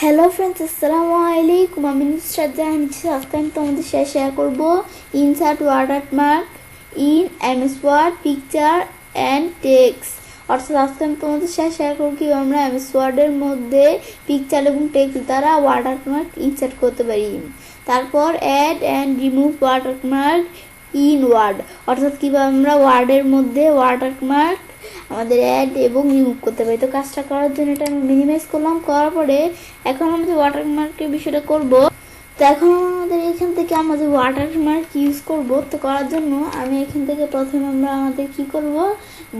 Hello friends, আসসালামু আলাইকুম। আমি নুসরাত জাহান। আজকে আমি তোমাদের সাথে শেয়ার করব insert watermark in MS word picture and text. অর্থাৎ আজকে আমি তোমাদের সাথে শেয়ার করব কীভাবে আমরা এমএস ওয়ার্ডের মধ্যে পিকচার এবং টেক্সট দ্বারা ওয়াটারমার্ক ইনসার্ট করতে পারি। তারপর add and remove watermark in word, অর্থাৎ কীভাবে আমরা ওয়ার্ডের মধ্যে ওয়াটারমার্ক আমাদের অ্যাড এবং রিমুভ করতে পারি। তো কাজটা করার জন্য এটা আমি মিনিমাইজ করলাম। করার পরে এখন আমাদের ওয়াটারমার্কের বিষয়টা করব। তো এখন আমাদের এখান থেকে আমাদের ওয়াটারমার্ক ইউজ করব। তো করার জন্য আমি এখান থেকে প্রথমে আমাদের কি করব,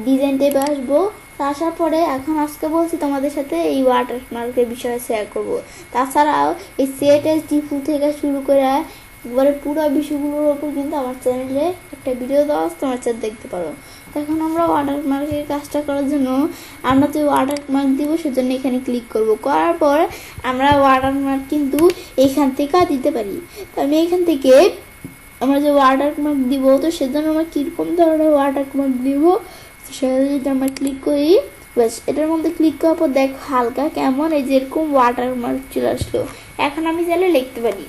ডিজাইন ট্যাবে আসবো। তো আসার পরে এখন আজকে বলছি তোমাদের সাথে এই ওয়াটারমার্কের বিষয়ে শেয়ার করব। তাছাড়াও এই সেট এস ডিফুল থেকে শুরু করে একবারে পুরো বিষয়গুলোর ওপর কিন্তু আমার চ্যানেলে একটা ভিডিও দেওয়া আছে, তোমার চ্যানেল দেখতে পারো। এখন আমরা ওয়াটারমার্কের কাজটা করার জন্য আমরা তো ওয়াটারমার্ক দিব, সেজন্য এখানে ক্লিক করব। করার পর আমরা ওয়াটারমার্ক কিন্তু এখান থেকে দিতে পারি। তো আমি এখান থেকে আমরা যে ওয়াটারমার্ক দিব, তো সেজন্য আমরা কীরকম ধরনের ওয়াটারমার্ক দিব সেটা যদি আমরা ক্লিক করি, ব্যাস এটার মধ্যে ক্লিক করার পর দেখো হালকা কেমন এই যে এরকম ওয়াটারমার্ক চলে আসলো। এখন আমি চাইলে লিখতে পারি,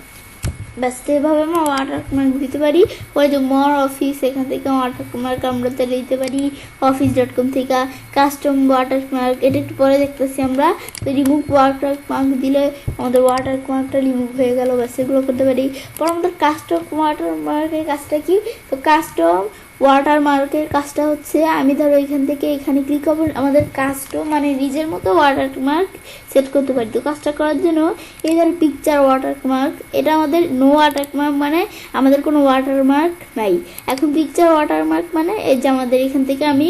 ব্যাস এভাবে আমরা ওয়াটারমার্ক দিতে পারি। পরে যে মোর অফিস, এখান থেকে ওয়াটারমার্ক আমরা চাইলে দিতে পারি। office.com থেকে কাস্টম ওয়াটারমার্ক, এটা একটু পরে দেখতেছি আমরা। তো রিমুভ ওয়াটারমার্ক দিলে আমাদের ওয়াটারমার্কটা রিমুভ হয়ে গেল, ব্যাস এগুলো করতে পারি। পর আমাদের কাস্টম ওয়াটারমার্কের কাজটা কি, তো কাস্টম ওয়াটারমার্কের কাজটা হচ্ছে আমি ধরো এখান থেকে এখানে ক্লিক করবো, আমাদের কাস্টম মানে নিজের মতো ওয়াটারমার্ক সেট করতে পারি। তো কাজটা করার জন্য এই ধরো পিকচার ওয়াটারমার্ক, এটা আমাদের নো ওয়াটারমার্ক মানে আমাদের কোনো ওয়াটারমার্ক নাই। এখন পিকচার ওয়াটারমার্ক মানে এই যে আমাদের এখান থেকে আমি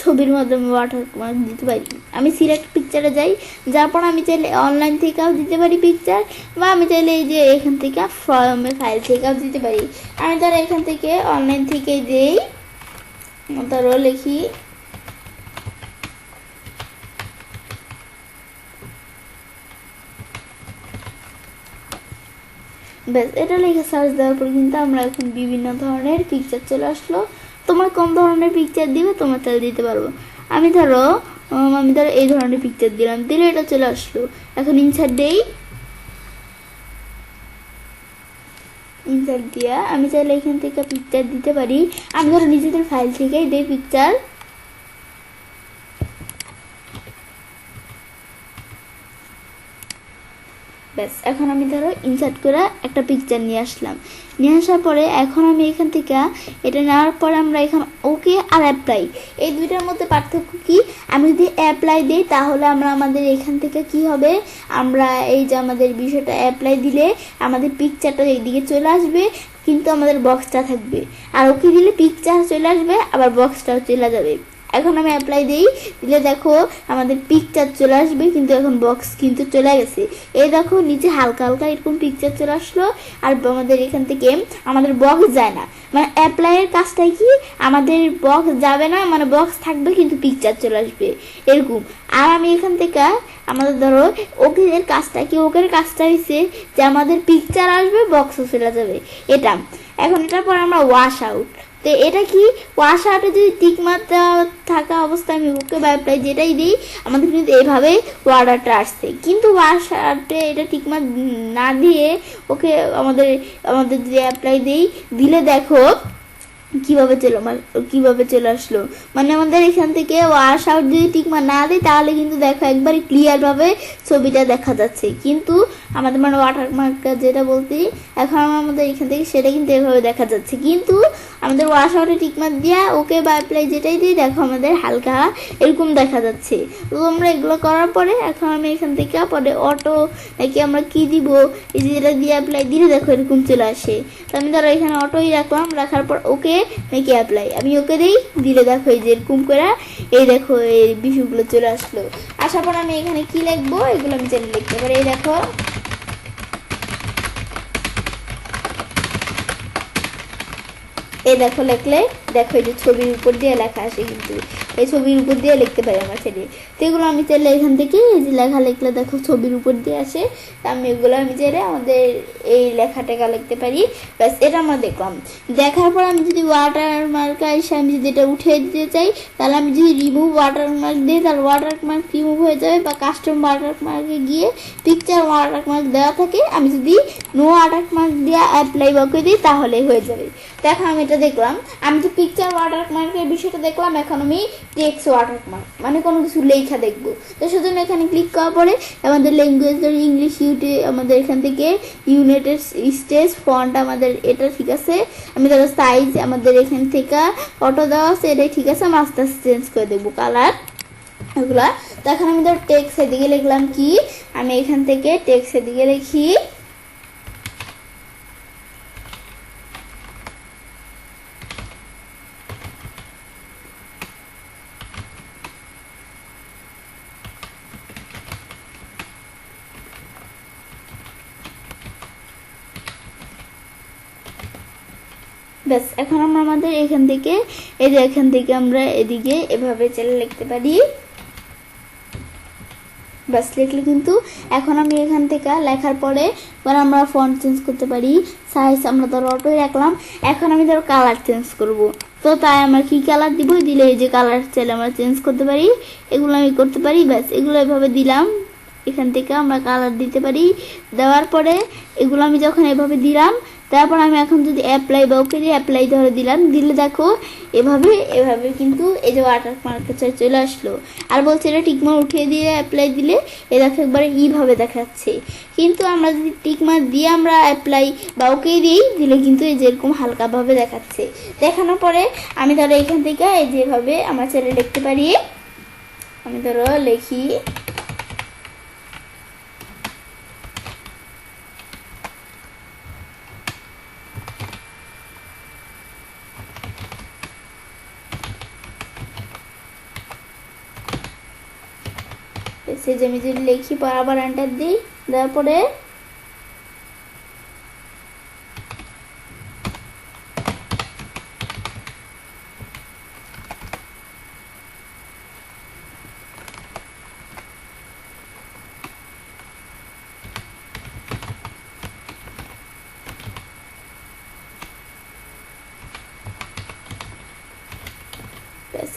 ছবির মাধ্যমে ওয়াটারমার্ক দিতে পারি। আমি সিলেক্ট পিকচারে যাই, যার পর আমি চাইলে অনলাইন থেকেও দিতে পারি পিকচার, বা আমি চাইলে এই যে এখান থেকে ফাইল থেকেও দিতে পারি। আমি ধরো এখান থেকে অনলাইন থেকে দিই, ধরো লিখি ব্যাস এটা লিখে সার্চ দেওয়ার পর কিন্তু আমরা এখন বিভিন্ন ধরনের পিকচার চলে আসলো। তোমার কোন ধরনের পিকচার দিবে তোমার তাহলে দিতে পারবো। আমি ধরো এই ধরনের পিকচার দিলাম, দিলে এটা চলে আসলো। এখন ইনসার্ট দেই, ইনসার্ট দিয়া আমি চাইলে এখান থেকে পিকচার দিতে পারি। আমি ধরো নিজেদের ফাইল থেকেই দিই পিকচার। ব্যাস এখন আমি ধরো ইনসার্ট করে একটা পিকচার নিয়ে আসলাম। নিয়ে আসার পরে এখন আমি এখান থেকে এটা নেওয়ার পরে আমরা এখানে ওকে আর অ্যাপ্লাই, এই দুইটার মধ্যে পার্থক্য কি, আমি যদি অ্যাপ্লাই দিই তাহলে আমাদের এখান থেকে কি হবে, আমরা এই যে আমাদের বিষয়টা অ্যাপ্লাই দিলে আমাদের পিকচারটা এইদিকে চলে আসবে, কিন্তু আমাদের বক্সটা থাকবে। আর ওকে দিলে পিকচার চলে আসবে, আবার বক্সটাও চলে যাবে। এখন আমি অ্যাপ্লাই দিই, দিলে দেখো আমাদের পিকচার চলে আসবে, কিন্তু এখন বক্স কিন্তু চলে গেছে। এই দেখো নিচে হালকা হালকা এরকম পিকচার চলে আসলো, আর আমাদের এখান থেকে আমাদের বক্স যায় না। মানে অ্যাপ্লাইয়ের কাজটাই কি, আমাদের বক্স যাবে না, মানে বক্স থাকবে কিন্তু পিকচার চলে আসবে এরকম। আর আমি এখান থেকে আমাদের ধরো ওকে এর কাজটা কি, ওকের কাজটা হচ্ছে যে আমাদের পিকচার আসবে, বক্সও চলে যাবে এটা। এখন এটার পর আমরা ওয়াশ আউট, তো এটা কি, ওয়াশ আউটে যদি টিকমার্ক থাকা অবস্থায় আমি ওকে বা অ্যাপ্লাই যেটাই দিই, আমাদের কিন্তু এইভাবে ওয়ার্ডারটা আসছে। কিন্তু ওয়াশ আউটে এটা টিকমার্ক না দিয়ে ওকে আমাদের যদি অ্যাপ্লাই দিই, দিলে দেখো কিভাবে চলে আসলো। মানে আমাদের এখান থেকে ওয়াশ আউট যদি টিকমার্ক না দিই তাহলে কিন্তু দেখো একবারে ক্লিয়ারভাবে ছবিটা দেখা যাচ্ছে। কিন্তু আমাদের মানে ওয়াটারমার্ক যেটা বলছি এখন আমাদের এখান থেকে সেটা কিন্তু এভাবে দেখা যাচ্ছে। কিন্তু আমাদের ওয়াশ আউটে টিকমার্ক দিয়া ওকে বা অ্যাপ্লাই যেটাই দিই দেখো আমাদের হালকা এরকম দেখা যাচ্ছে। তো আমরা এগুলো করার পরে এখন আমি এখান থেকে পরে অটো নাকি আমরা কি দিব, এই যে যেটা দিয়ে অ্যাপ্লাই দিলে দেখো এরকম চলে আসে। তো আমি ধরো এখানে অটোই রাখলাম, রাখার পর ওকে নাকি অ্যাপ্লাই আমি ওকে দিই, দিলে দেখো এই যে এরকম করে এই দেখো এই বিষয়গুলো চলে আসলো। আসার পর আমি এখানে কি লিখবো এগুলো আমি চাইলে লিখতে পারি। এই দেখো এই দেখো লিখলে দেখো এই যে ছবির উপর দিয়ে লেখা আসে, কিন্তু এই ছবির উপর দিয়ে লিখতে পারি আমার ছেলে। তো এগুলো আমি চাইলে এখান থেকে এই যে লেখা লিখলে দেখো ছবির উপর দিয়ে আসে, আমি এগুলো আমি চাইলে আমাদের এই লেখাটাকে লিখতে পারি। ব্যাস এটা আমরা দেখলাম। দেখার পর আমি যদি ওয়াটারমার্ক এসে আমি যদি এটা উঠিয়ে দিতে চাই, তাহলে আমি যদি রিমুভ ওয়াটারমার্ক দিই তাহলে ওয়াটারমার্ক রিমুভ হয়ে যাবে, বা কাস্টম ওয়াটারমার্কে গিয়ে পিকচার ওয়াটারমার্ক দেওয়া থাকে, আমি যদি নো ওয়াটারমার্ক দিয়ে অ্যাপ্লাই বাকি দিই তাহলেই হয়ে যাবে। দেখো আমি এটা দেখলাম, আমি তো পিকচার ওয়াটারমার্কের বিষয়টা দেখলাম, এখন আমি টেক্সট ওয়াটারমার্ক মানে কোনো কিছু লেখা দেখবো। তো সেজন্য এখানে ক্লিক করার পরে আমাদের ল্যাঙ্গুয়েজ ধরে ইংলিশ আমাদের এখান থেকে ইউনাইটেড স্টেটস ফন্ট আমাদের এটা ঠিক আছে, আমি ধরো সাইজ আমাদের এখান থেকে অটো দেওয়া আছে এটাই ঠিক আছে, আমি আস্তে আস্তে চেঞ্জ করে দেখবো কালার এগুলা। তো এখন আমি ধরো টেক্সট এদিকে লিখলাম কি, আমি এখান থেকে টেক্সট এদিকে লিখি ব্যাস। এখন আমরা আমাদের এখান থেকে এই যে এখান থেকে আমরা এদিকে এভাবে চলে লিখতে পারি, ব্যাস লিখলে কিন্তু এখন আমি এখান থেকে লেখার পরে আমরা ফন্ট চেঞ্জ করতে পারি, সাইজ আমরা ধরো অটোই রাখলাম। এখন আমি ধরো কালার চেঞ্জ করব, তো তাই আমরা কি কালার দিব, দিলে এই যে কালার চাইলে আমরা চেঞ্জ করতে পারি, এগুলো আমি করতে পারি। ব্যাস এগুলো এভাবে দিলাম, এখান থেকে আমরা কালার দিতে পারি। দেওয়ার পরে এগুলো আমি যখন এভাবে দিলাম, তারপর আমি এখন যদি অ্যাপ্লাই বা ওকে দিয়ে অ্যাপ্লাই ধরে দিলাম, দিলে দেখো এভাবে এভাবে কিন্তু এই যে ওয়াটারমার্কটা চলে আসলো। আর বলছে এটা টিকমার্ক উঠিয়ে দিয়ে অ্যাপ্লাই দিলে এ দেখো একবারে এইভাবে দেখাচ্ছে। কিন্তু আমরা যদি টিকমার্ক দিয়ে আমরা অ্যাপ্লাই বা ওকে দিই, দিলে কিন্তু এই যেরকম হালকাভাবে দেখাচ্ছে। দেখানোর পরে আমি ধরো এখান থেকে এই যেভাবে আমার ছেলে লিখতে পারি, আমি ধরো লিখি সে যে আমি যদি লিখি পর আবার এন্টার দিই, দেওয়ার পরে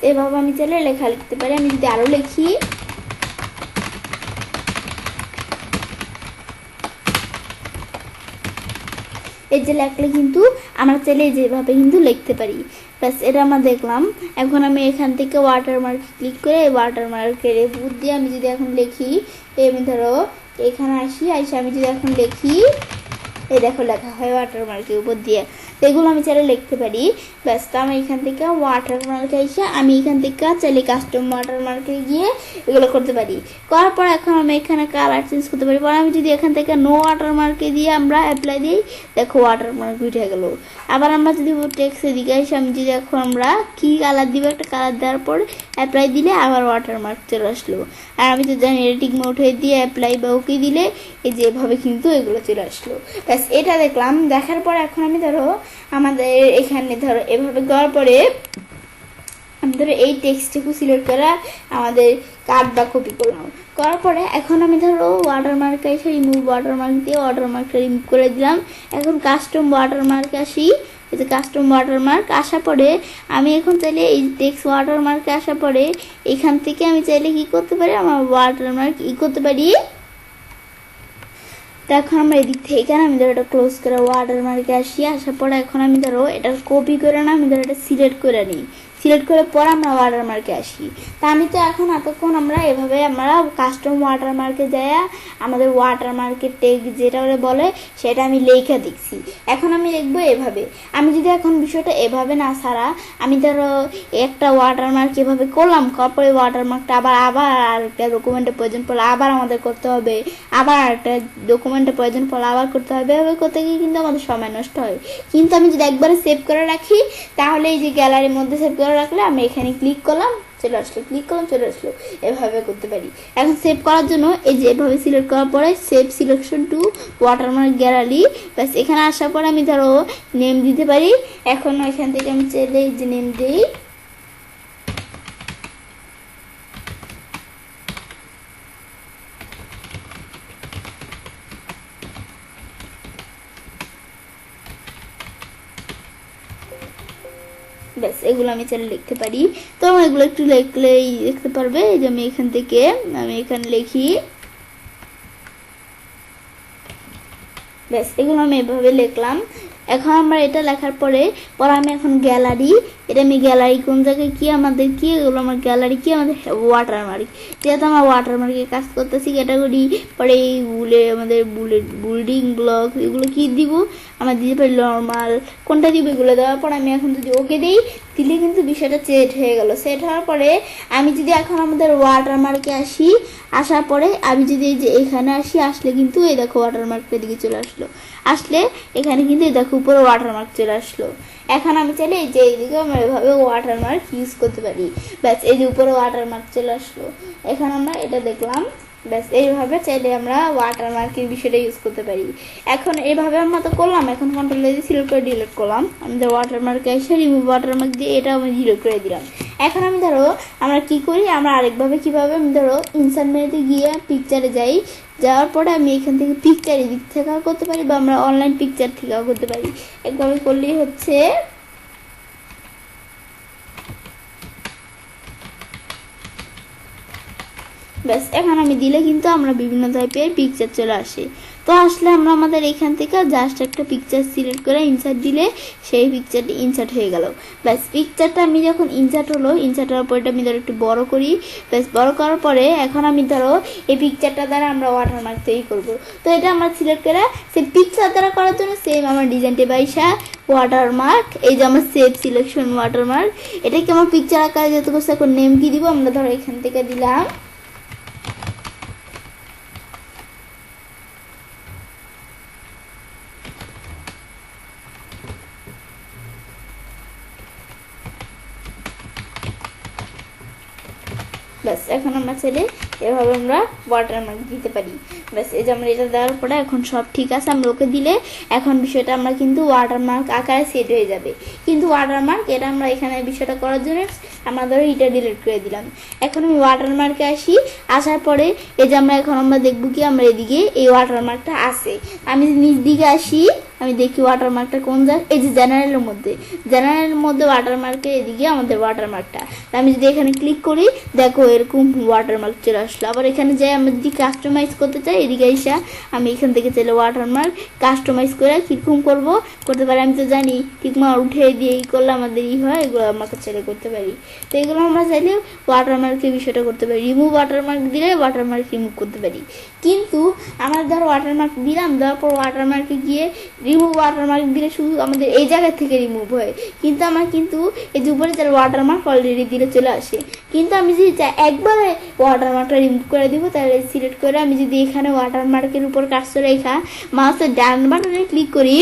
এভাবে আমি চাইলে লেখা লিখতে পারি। আমি যদি আরো লিখি এই যে লেখলে কিন্তু আমরা চাইলে যেভাবে কিন্তু লিখতে পারি। ব্যাস এটা আমরা দেখলাম। এখন আমি এখান থেকে ওয়াটারমার্ক ক্লিক করে ওয়াটারমার্কের উপর দিয়ে আমি যদি এখন লিখি, আমি ধরো এখানে আসি আমি যদি এখন লিখি, এই দেখো লেখা হয় ওয়াটারমার্কের উপর দিয়ে, এগুলো আমি চাইলে লিখতে পারি। ব্যাস তো আমি এখান থেকে ওয়াটারমার্কে এসে আমি এখান থেকে চাইলে কাস্টম ওয়াটারমার্কে গিয়ে এগুলো করতে পারি। করার পর এখন আমি এখানে কালার চেঞ্জ করতে পারি। পরে আমি যদি এখান থেকে নো ওয়াটারমার্কে দিয়ে আমরা অ্যাপ্লাই দিই, দেখো ওয়াটারমার্ক উঠে গেল। আবার আমরা যদি টেক্সটের দিকে এসে আমি যদি এখন আমরা কি কালার দিব, একটা কালার দেওয়ার পর অ্যাপ্লাই দিলে আবার ওয়াটারমার্ক চলে আসলো। আর আমি তো জানি টিকমার্ক উঠে দিয়ে অ্যাপ্লাই বা ওকে দিলে এই যে এভাবে কিন্তু এগুলো চলে আসলো। ব্যাস এটা দেখলাম। দেখার পর এখন আমি ধরো আমাদের এখানে ধরো এভাবে করার পরে আমি ধরো এই টেক্সটটুকু সিলেক্ট করা আমাদের কাট বা কপি করলাম। করার পরে এখন আমি ধরো ওয়াটারমার্কে এসে রিমুভ ওয়াটারমার্ক দিয়ে ওয়াটারমার্কটা রিমুভ করে দিলাম। এখন কাস্টম ওয়াটারমার্কে আসি, এই যে কাস্টম ওয়াটারমার্ক আসার পরে আমি এখন চাইলে এই টেক্সট ওয়াটারমার্কে আসার পরে এখান থেকে আমি চাইলে কি করতে পারি, আমার ওয়াটারমার্ক করতে পারি। তো এখন আমরা এদিক থেকে আমি ধরো এটা ক্লোজ করে ওয়াটারমার্কে আসি, আসার পরে এখন আমি ধরো এটা কপি করে না আমি ধরো এটা সিলেক্ট করে নিই, সিলেক্ট করে পর আমরা ওয়াটারমার্কে আসি। তা আমি তো এখন এতক্ষণ আমরা এভাবে আমরা কাস্টম ওয়াটারমার্কে যাই আমাদের ওয়াটারমার্কের টেক্সট যেটা বলে সেটা আমি লেখা দেখছি। এখন আমি লিখবো এভাবে। আমি যদি এখন বিষয়টা এভাবে না ছাড়া আমি ধরো একটা ওয়াটারমার্ক এভাবে করলাম, তারপরে ওয়াটারমার্কটা আবার আরেকটা ডকুমেন্টের প্রয়োজন পড়লে আবার আমাদের করতে হবে, আবার আরেকটা ডকুমেন্টের প্রয়োজন পড়লে আবার করতে হবে, এভাবে করতে গিয়ে কিন্তু আমাদের সময় নষ্ট হয়। কিন্তু আমি যদি একবারে সেভ করে রাখি তাহলে এই যে গ্যালারির মধ্যে সেভ করে রাখলে আমি এখানে ক্লিক করলাম, চলে আসলো, ক্লিক করলাম চলে আসলো, এভাবে করতে পারি। এখন সেভ করার জন্য এই যে এভাবে সিলেক্ট করার পরে save selection to watermark gallery, ব্যাস এখানে আসার পরে আমি ধরো নেম দিতে পারি। এখন এখান থেকে আমি চাইলে এই যে নেম দিই, ব্যাস এগুলো আমি চাইলে লিখতে পারি। তো আমার এগুলো একটু লিখলেই লিখতে পারবে। এই যে আমি এখান থেকে আমি এখানে লিখি, ব্যাস এগুলো আমি এভাবে লিখলাম। এখন আমরা এটা লেখার পরে আমি এখন গ্যালারি, এটা আমি গ্যালারি কোন জায়গায় কি আমাদের কি এগুলো আমার গ্যালারি কি আমাদের ওয়াটারমার্ক, যেহেতু আমরা ওয়াটারমার্কে কাজ করতেছি ক্যাটাগরি, পরে এই আমাদের বিল্ডিং ব্লক এগুলো কি দিব, আমরা দিতে পারি নর্মাল, কোনটা দিব এগুলো দেওয়ার পর আমি এখন যদি ওকে দিই, দিলে কিন্তু বিষয়টা সেট হয়ে গেল। সেট হওয়ার পরে আমি যদি এখন আমাদের ওয়াটারমার্কে আসি, আসার পরে আমি যদি এই যে এখানে আসি, আসলে কিন্তু এই দেখো ওয়াটারমার্কের দিকে চলে আসলো, আসলে এখানে কিন্তু এই দেখো উপরে ওয়াটারমার্ক চলে আসলো। এখন আমি চাইলে এই যে এইদিকে আমরা এভাবে ওয়াটারমার্ক ইউজ করতে পারি, ব্যাস এই যে উপরে ওয়াটারমার্ক চলে আসলো। এখন আমরা এটা দেখলাম, ব্যাস এইভাবে চাইলে আমরা ওয়াটারমার্কের বিষয়টা ইউজ করতে পারি। এখন এইভাবে আমরা তো করলাম, এখন কন্ট্রোল দিয়ে সিলেক্ট করে ডিলিট করলাম, আমাদের ওয়াটারমার্কে এসে রিমুভ ওয়াটারমার্ক দিয়ে এটা আমি ডিলিট করে দিলাম। এখন আমি ধরো আমরা কি করি, আমরা আরেকভাবে কিভাবে আমি ধরো ইনসার্ট মেনুতে গিয়ে পিকচারে যাই, যাওয়ার পরে আমি এখান থেকে পিকচার এদিক থেকেও করতে পারি বা আমরা অনলাইন পিকচার থেকেও করতে পারি। একভাবে করলেই হচ্ছে। ব্যাস এখন আমি দিলে কিন্তু আমরা বিভিন্ন টাইপের পিকচার চলে আসে। তো আসলে আমরা আমাদের এখান থেকে জাস্ট একটা পিকচার সিলেক্ট করে ইনসার্ট দিলে সেই পিকচারটি ইনসার্ট হয়ে গেল। ব্যাস পিকচারটা আমি যখন ইনসার্ট হলো, ইনসার্ট হওয়ার পরে আমি ধরো একটু বড় করি, ব্যাস বড় করার পরে এখন আমি ধরো এই পিকচারটা দ্বারা আমরা ওয়াটারমার্ক তৈরি করবো। তো এটা আমরা সিলেক্ট করে সেই পিকচার দ্বারা করার জন্য সেম আমার ডিজাইন টেবাইসা ওয়াটারমার্ক, এই যে আমার সেভ সিলেকশন ওয়াটারমার্ক, এটাকে আমার পিকচার আকারে যেহেতু করছে, এখন নেম কি দিব, আমরা ধরো এখান থেকে দিলাম ব্যাস। এখন আমরা চাইলে এভাবে আমরা ওয়াটারমার্ক দিতে পারি। ব্যাস এই যে আমরা এটা দেওয়ার পরে এখন সব ঠিক আছে, আমরা ওকে দিলে এখন বিষয়টা আমরা কিন্তু ওয়াটারমার্ক আকারে সেট হয়ে যাবে। কিন্তু ওয়াটারমার্ক এটা আমরা এখানে বিষয়টা করার জন্য আমরা ধরো এটা ডিলিট করে দিলাম। এখন আমি ওয়াটারমার্কে আসি, আসার পরে এই যে আমরা দেখবো কি আমরা এদিকে এই ওয়াটারমার্কটা আছে। আমি নিচ দিকে আসি, আমি দেখি ওয়াটারমার্কটা কোন জায়গায়, এই যে জেনারেলের মধ্যে ওয়াটারমার্কের এদিকে আমাদের ওয়াটারমার্কটা। আমি যদি এখানে ক্লিক করি, দেখো এরকম ওয়াটারমার্ক চলে আসলো। আবার এখানে যাই আমরা যদি কাস্টমাইজ করতে চাই, এদিকে এসে আমি এখান থেকে চাইলে ওয়াটারমার্ক কাস্টমাইজ করে কীরকম করতে পারি। আমি তো জানি ঠিকমতো উঠে দিয়ে এই করলে আমাদের হয়, এগুলো আমাকে চাইলে করতে পারি। তো এগুলো আমরা চাইলে ওয়াটারমার্কের বিষয়টা করতে পারি। রিমুভ ওয়াটারমার্ক দিলে ওয়াটারমার্ক রিমুভ করতে পারি। কিন্তু আমরা ধরো ওয়াটারমার্ক দিলাম, দেওয়ার পর ওয়াটারমার্কে গিয়ে রিমুভ ওয়াটারমার্ক দিলে শুধু আমাদের এই জায়গা থেকে রিমুভ হয়, কিন্তু আমার কিন্তু এই যে উপরে যারা ওয়াটারমার্ক অলরেডি দিলে চলে আসে। কিন্তু আমি যদি একবারে ওয়াটারমার্কটা রিমুভ করে দিব, তাহলে সিলেক্ট করে আমি যদি এখানে ওয়াটারমার্কের উপর কার্সর রেখা মাউসের ডান বাটনে ক্লিক করি,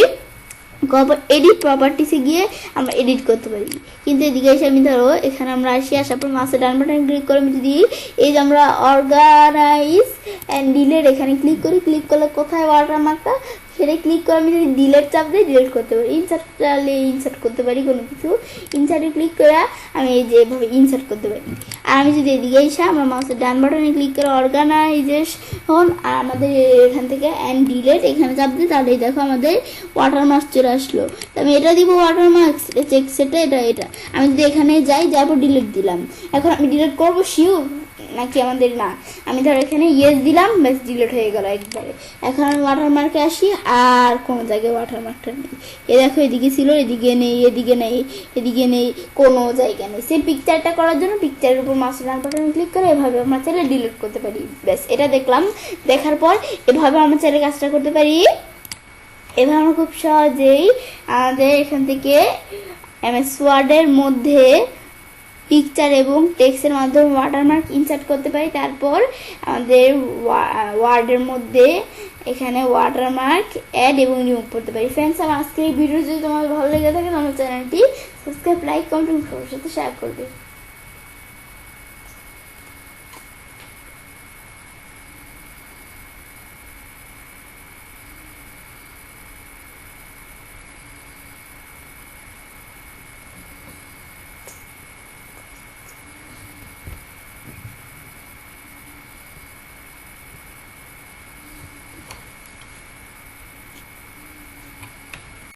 এডিট প্রপার্টিসে গিয়ে আমরা এডিট করতে পারি। কিন্তু এদিকে এসে আমি ধরো এখানে আমরা আসার পর মাউসের ডান বাটনে ক্লিক করে আমি যদি এই যে আমরা অর্গানাইজ অ্যান্ড ডিলেট এখানে ক্লিক করি, ক্লিক করলে কোথায় ওয়াটারমার্কটা সেটা ক্লিক করে আমি যদি ডিলেট চাপ দিই ডিলেট করতে পারি, ইনসার্ট করতে পারি কোনো কিছু, ইনসার্টে ক্লিক করে আমি এই যে এভাবে ইনসার্ট করতে পারি। আর আমি যদি এদিকে এসে আমরা মাউসের ডান বাটনে ক্লিক করে অর্গানাইজেশন আর আমাদের এখান থেকে অ্যান্ড ডিলেট এখানে চাপ দিই, তাহলেই দেখো আমাদের ওয়াটারমার্ক চলে আসলো। তো আমি এটা দিব ওয়াটারমার্ক চেক সেটে এটা আমি যদি এখানে যাই, যারপর ডিলেট দিলাম। এখন আমি ডিলেট করবো শিওর নাকি আমাদের না, আমি ধর এখানে ইয়েস দিলাম, ব্যাস ডিলিট হয়ে গেল একবারে। এখন আমি ওয়াটারমার্কে আসি, আর কোনো জায়গায় ওয়াটারমার্কটা নেই। এ দেখো এদিকে ছিল, এদিকে নেই, এদিকে নেই, এদিকে নেই, কোনো জায়গা নেই। সেই পিকচারটা করার জন্য পিকচারের উপর মাউসের ডান বাটনে ক্লিক করে এভাবে আমরা চাইলে ডিলিট করতে পারি। ব্যাস এটা দেখলাম, দেখার পর এভাবে আমরা চাইলে কাজটা করতে পারি। এভাবে আমরা খুব সহজেই আমাদের এখান থেকে এমএস ওয়ার্ডের মধ্যে পিকচার এবং টেক্সটের মাধ্যমে ওয়াটারমার্ক ইনসার্ট করতে পারি। তারপর আমাদের ওয়ার্ডের মধ্যে এখানে ওয়াটারমার্ক অ্যাড এবং রিমুভ করতে পারি। ফ্রেন্ডস, আমার আজকের এই ভিডিও যদি তোমাদের ভালো লেগে থাকে, আমার চ্যানেলটি সাবস্ক্রাইব, লাইক, কমেন্ট, সবার সাথে শেয়ার করবে।